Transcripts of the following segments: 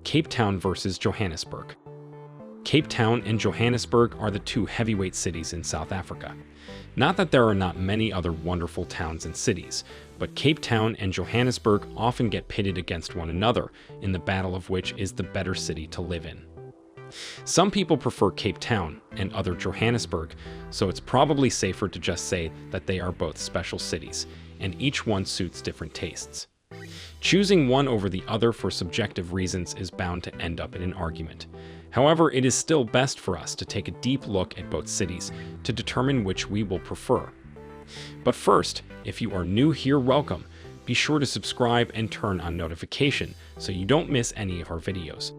Cape Town versus Johannesburg. Cape Town and Johannesburg are the two heavyweight cities in South Africa. Not that there are not many other wonderful towns and cities, but Cape Town and Johannesburg often get pitted against one another, in the battle of which is the better city to live in. Some people prefer Cape Town and other Johannesburg, so it's probably safer to just say that they are both special cities, and each one suits different tastes. Choosing one over the other for subjective reasons is bound to end up in an argument. However, it is still best for us to take a deep look at both cities to determine which we will prefer. But first, if you are new here, welcome. Be sure to subscribe and turn on notification so you don't miss any of our videos.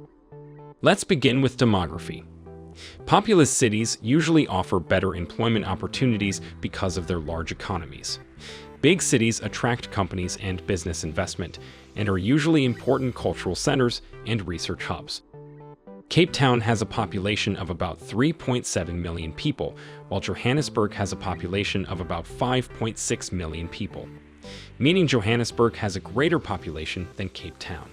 Let's begin with demography. Populous cities usually offer better employment opportunities because of their large economies. Big cities attract companies and business investment and are usually important cultural centers and research hubs. Cape Town has a population of about 3.7 million people, while Johannesburg has a population of about 5.6 million people, meaning Johannesburg has a greater population than Cape Town.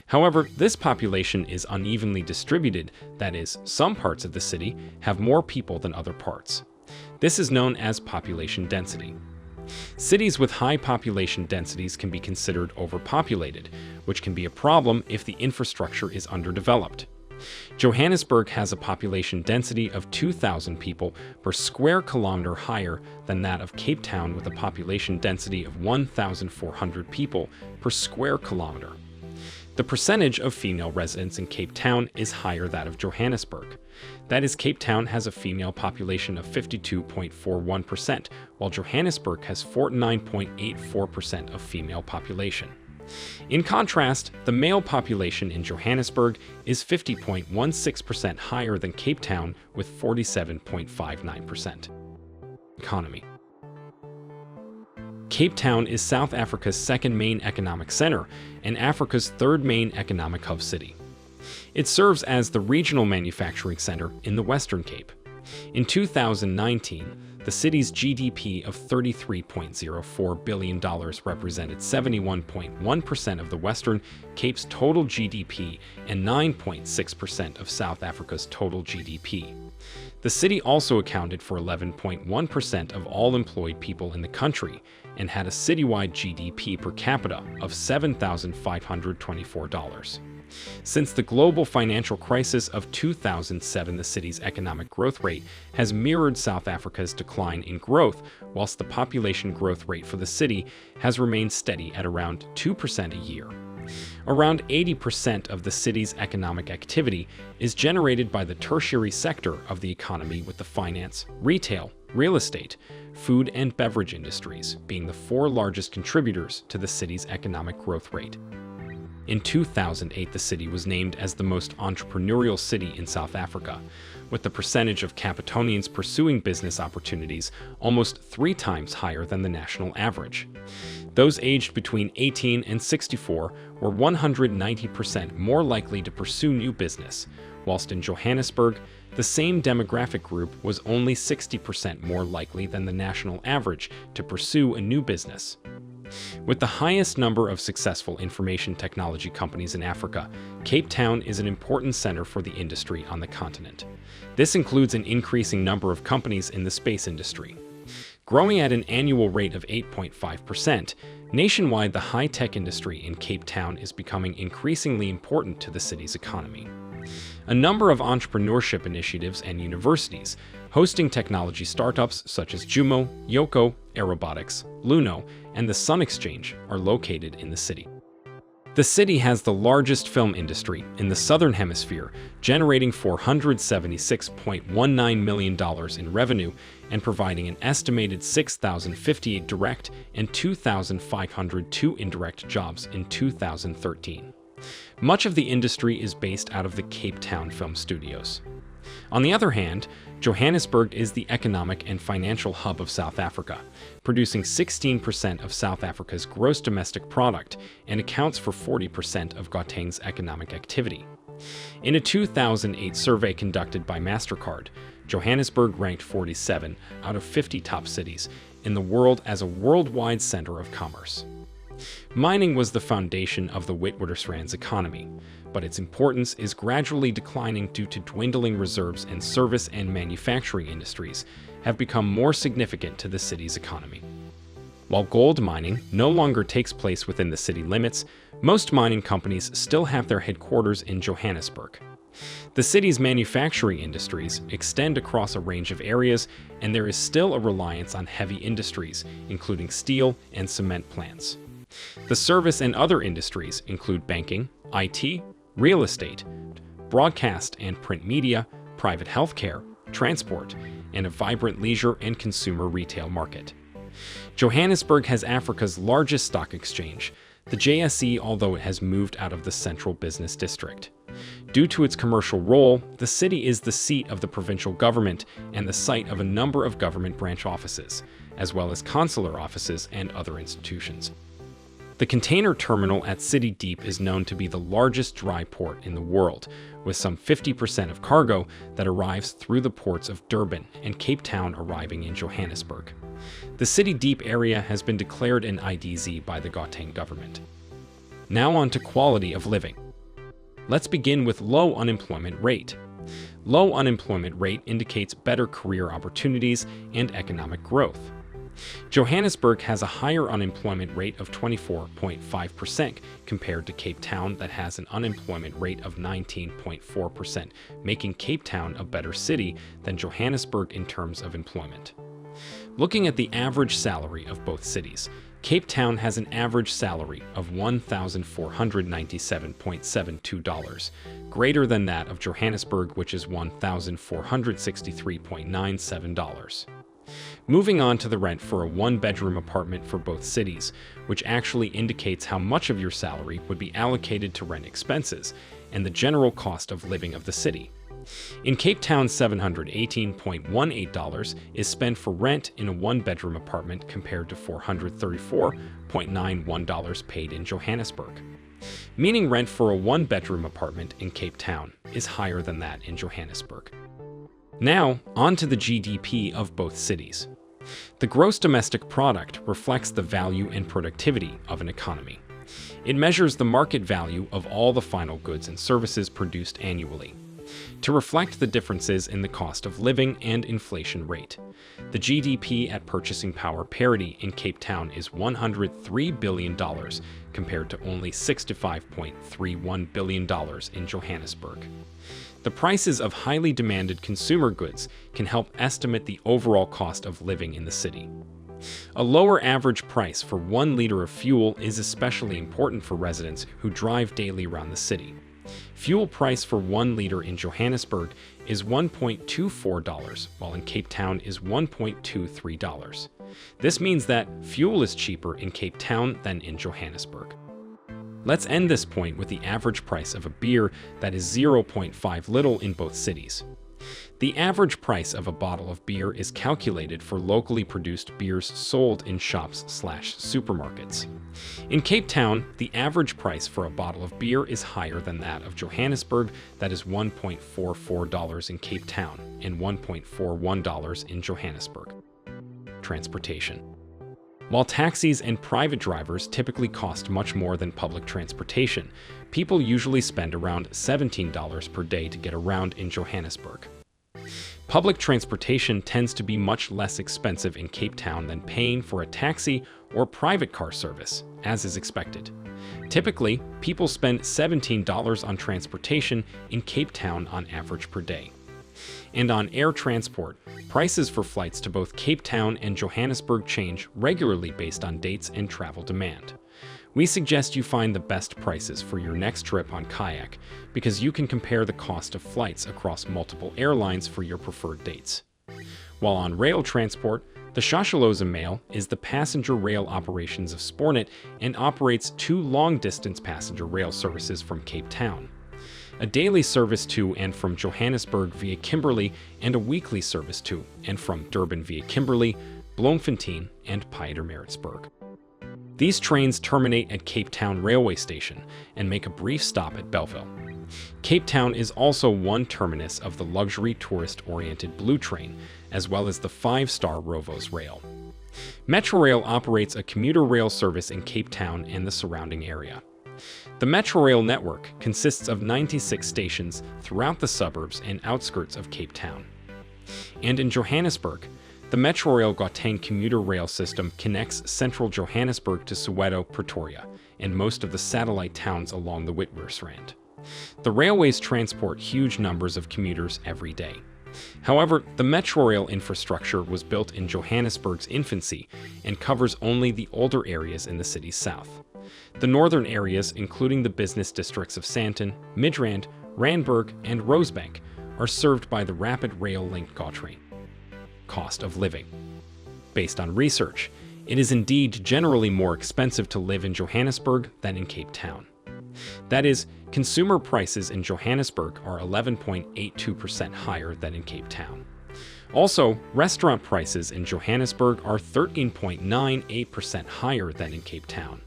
However, this population is unevenly distributed, that is, some parts of the city have more people than other parts. This is known as population density. Cities with high population densities can be considered overpopulated, which can be a problem if the infrastructure is underdeveloped. Johannesburg has a population density of 2,000 people per square kilometer, higher than that of Cape Town with a population density of 1,400 people per square kilometer. The percentage of female residents in Cape Town is higher than that of Johannesburg. That is, Cape Town has a female population of 52.41%, while Johannesburg has 49.84% of female population. In contrast, the male population in Johannesburg is 50.16% higher than Cape Town with 47.59%. Economy. Cape Town is South Africa's second main economic center and Africa's third main economic hub city. It serves as the regional manufacturing center in the Western Cape. In 2019, the city's GDP of $33.04 billion represented 71.1% of the Western Cape's total GDP and 9.6% of South Africa's total GDP. The city also accounted for 11.1% of all employed people in the country and had a citywide GDP per capita of $7,524. Since the global financial crisis of 2007, the city's economic growth rate has mirrored South Africa's decline in growth, whilst the population growth rate for the city has remained steady at around 2% a year. Around 80% of the city's economic activity is generated by the tertiary sector of the economy, with the finance, retail, real estate, food and beverage industries being the four largest contributors to the city's economic growth rate. In 2008, the city was named as the most entrepreneurial city in South Africa, with the percentage of Capetonians pursuing business opportunities almost 3 times higher than the national average. Those aged between 18 and 64 were 190% more likely to pursue new business, whilst in Johannesburg, the same demographic group was only 60% more likely than the national average to pursue a new business. With the highest number of successful information technology companies in Africa, Cape Town is an important center for the industry on the continent. This includes an increasing number of companies in the space industry. Growing at an annual rate of 8.5%, nationwide, the high-tech industry in Cape Town is becoming increasingly important to the city's economy. A number of entrepreneurship initiatives and universities hosting technology startups such as Jumo, Yoko, Aerobotics, Luno, and the Sun Exchange are located in the city. The city has the largest film industry in the Southern Hemisphere, generating $476.19 million in revenue and providing an estimated 6,058 direct and 2,502 indirect jobs in 2013. Much of the industry is based out of the Cape Town film studios. On the other hand, Johannesburg is the economic and financial hub of South Africa, producing 16% of South Africa's gross domestic product and accounts for 40% of Gauteng's economic activity. In a 2008 survey conducted by MasterCard, Johannesburg ranked 47 out of 50 top cities in the world as a worldwide center of commerce. Mining was the foundation of the Witwatersrand's economy, but its importance is gradually declining due to dwindling reserves, and service and manufacturing industries have become more significant to the city's economy. While gold mining no longer takes place within the city limits, most mining companies still have their headquarters in Johannesburg. The city's manufacturing industries extend across a range of areas, and there is still a reliance on heavy industries, including steel and cement plants. The service and other industries include banking, IT, real estate, broadcast and print media, private healthcare, transport, and a vibrant leisure and consumer retail market. Johannesburg has Africa's largest stock exchange, the JSE, although it has moved out of the central business district. Due to its commercial role, the city is the seat of the provincial government and the site of a number of government branch offices, as well as consular offices and other institutions. The container terminal at City Deep is known to be the largest dry port in the world, with some 50% of cargo that arrives through the ports of Durban and Cape Town arriving in Johannesburg. The City Deep area has been declared an IDZ by the Gauteng government. Now on to quality of living. Let's begin with low unemployment rate. Low unemployment rate indicates better career opportunities and economic growth. Johannesburg has a higher unemployment rate of 24.5% compared to Cape Town, that has an unemployment rate of 19.4%, making Cape Town a better city than Johannesburg in terms of employment. Looking at the average salary of both cities, Cape Town has an average salary of $1,497.72, greater than that of Johannesburg, which is $1,463.97. Moving on to the rent for a one-bedroom apartment for both cities, which actually indicates how much of your salary would be allocated to rent expenses and the general cost of living of the city. In Cape Town, $718.18 is spent for rent in a one-bedroom apartment compared to $434.91 paid in Johannesburg, meaning rent for a one-bedroom apartment in Cape Town is higher than that in Johannesburg. Now, on to the GDP of both cities. The gross domestic product reflects the value and productivity of an economy. It measures the market value of all the final goods and services produced annually, to reflect the differences in the cost of living and inflation rate. The GDP at purchasing power parity in Cape Town is $103 billion compared to only $65.31 billion in Johannesburg. The prices of highly demanded consumer goods can help estimate the overall cost of living in the city. A lower average price for 1 liter of fuel is especially important for residents who drive daily around the city. Fuel price for 1 liter in Johannesburg is $1.24, while in Cape Town is $1.23. This means that fuel is cheaper in Cape Town than in Johannesburg. Let's end this point with the average price of a beer that is 0.5 little in both cities. The average price of a bottle of beer is calculated for locally produced beers sold in shops/supermarkets. In Cape Town, the average price for a bottle of beer is higher than that of Johannesburg, that is $1.44 in Cape Town and $1.41 in Johannesburg. Transportation. While taxis and private drivers typically cost much more than public transportation, people usually spend around $17 per day to get around in Johannesburg. Public transportation tends to be much less expensive in Cape Town than paying for a taxi or private car service, as is expected. Typically, people spend $17 on transportation in Cape Town on average per day. And on air transport, prices for flights to both Cape Town and Johannesburg change regularly based on dates and travel demand. We suggest you find the best prices for your next trip on kayak, because you can compare the cost of flights across multiple airlines for your preferred dates. While on rail transport, the Shashaloza Mail is the passenger rail operations of Spornet and operates 2 long-distance passenger rail services from Cape Town, a daily service to and from Johannesburg via Kimberley, and a weekly service to and from Durban via Kimberley, Bloemfontein, and Pietermaritzburg. These trains terminate at Cape Town Railway Station and make a brief stop at Belleville. Cape Town is also one terminus of the luxury tourist-oriented Blue Train, as well as the 5-star Rovos Rail. Metrorail operates a commuter rail service in Cape Town and the surrounding area. The Metrorail network consists of 96 stations throughout the suburbs and outskirts of Cape Town. And in Johannesburg, the Metrorail Gauteng commuter rail system connects central Johannesburg to Soweto, Pretoria, and most of the satellite towns along the Witwatersrand. The railways transport huge numbers of commuters every day. However, the Metrorail infrastructure was built in Johannesburg's infancy and covers only the older areas in the city's south. The northern areas, including the business districts of Sandton, Midrand, Randburg, and Rosebank, are served by the rapid rail-linked Gautrain. Cost of living. Based on research, it is indeed generally more expensive to live in Johannesburg than in Cape Town. That is, consumer prices in Johannesburg are 11.82% higher than in Cape Town. Also, restaurant prices in Johannesburg are 13.98% higher than in Cape Town.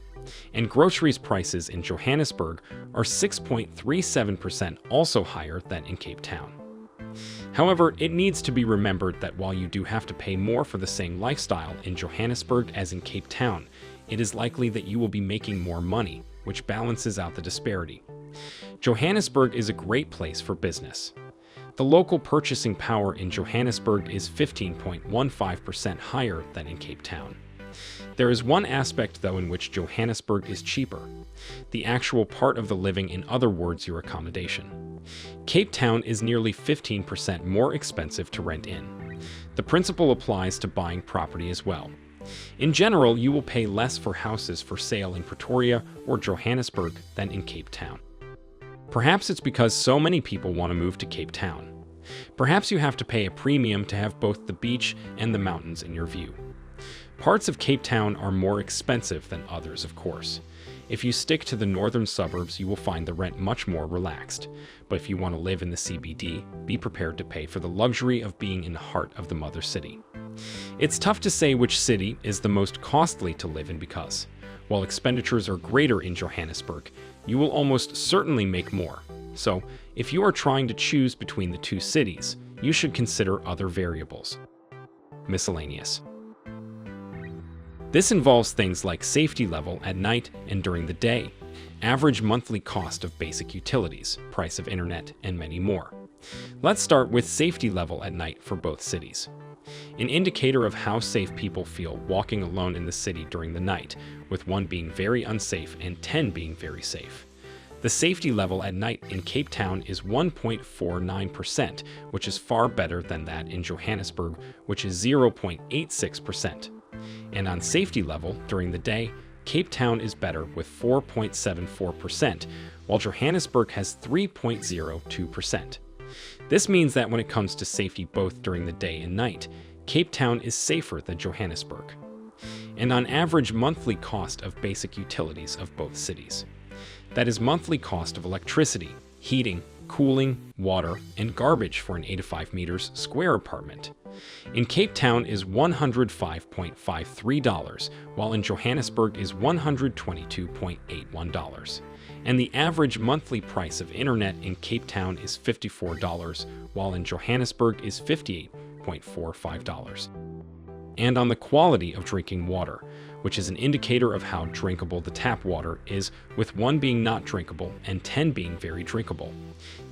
And groceries prices in Johannesburg are 6.37% also higher than in Cape Town. However, it needs to be remembered that while you do have to pay more for the same lifestyle in Johannesburg as in Cape Town, it is likely that you will be making more money, which balances out the disparity. Johannesburg is a great place for business. The local purchasing power in Johannesburg is 15.15% higher than in Cape Town. There is one aspect, though, in which Johannesburg is cheaper: the actual part of the living, in other words, your accommodation. Cape Town is nearly 15% more expensive to rent in. The principle applies to buying property as well. In general, you will pay less for houses for sale in Pretoria or Johannesburg than in Cape Town. Perhaps it's because so many people want to move to Cape Town. Perhaps you have to pay a premium to have both the beach and the mountains in your view. Parts of Cape Town are more expensive than others, of course. If you stick to the northern suburbs, you will find the rent much more relaxed. But if you want to live in the CBD, be prepared to pay for the luxury of being in the heart of the mother city. It's tough to say which city is the most costly to live in because, while expenditures are greater in Johannesburg, you will almost certainly make more. So, if you are trying to choose between the two cities, you should consider other variables. Miscellaneous. This involves things like safety level at night and during the day, average monthly cost of basic utilities, price of internet, and many more. Let's start with safety level at night for both cities. An indicator of how safe people feel walking alone in the city during the night, with 1 being very unsafe and 10 being very safe. The safety level at night in Cape Town is 1.49%, which is far better than that in Johannesburg, which is 0.86%. And on safety level during the day, Cape Town is better with 4.74%, while Johannesburg has 3.02%. This means that when it comes to safety both during the day and night, Cape Town is safer than Johannesburg. And on average monthly cost of basic utilities of both cities. That is monthly cost of electricity, heating, cooling, water, and garbage for an 85 meters square apartment. In Cape Town is $105.53, while in Johannesburg is $122.81. And the average monthly price of internet in Cape Town is $54, while in Johannesburg is $58.45. And on the quality of drinking water, which is an indicator of how drinkable the tap water is, with 1 being not drinkable and 10 being very drinkable.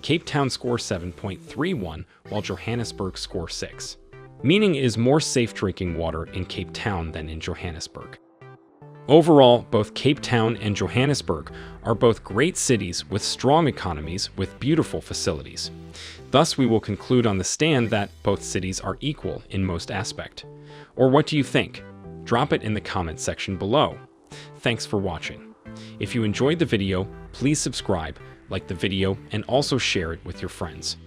Cape Town scores 7.31, while Johannesburg scores 6. Meaning it is more safe drinking water in Cape Town than in Johannesburg. Overall, both Cape Town and Johannesburg are both great cities with strong economies with beautiful facilities. Thus, we will conclude on the stand that both cities are equal in most aspect. Or what do you think? Drop it in the comment section below. Thanks for watching. If you enjoyed the video, please subscribe, like the video, and also share it with your friends.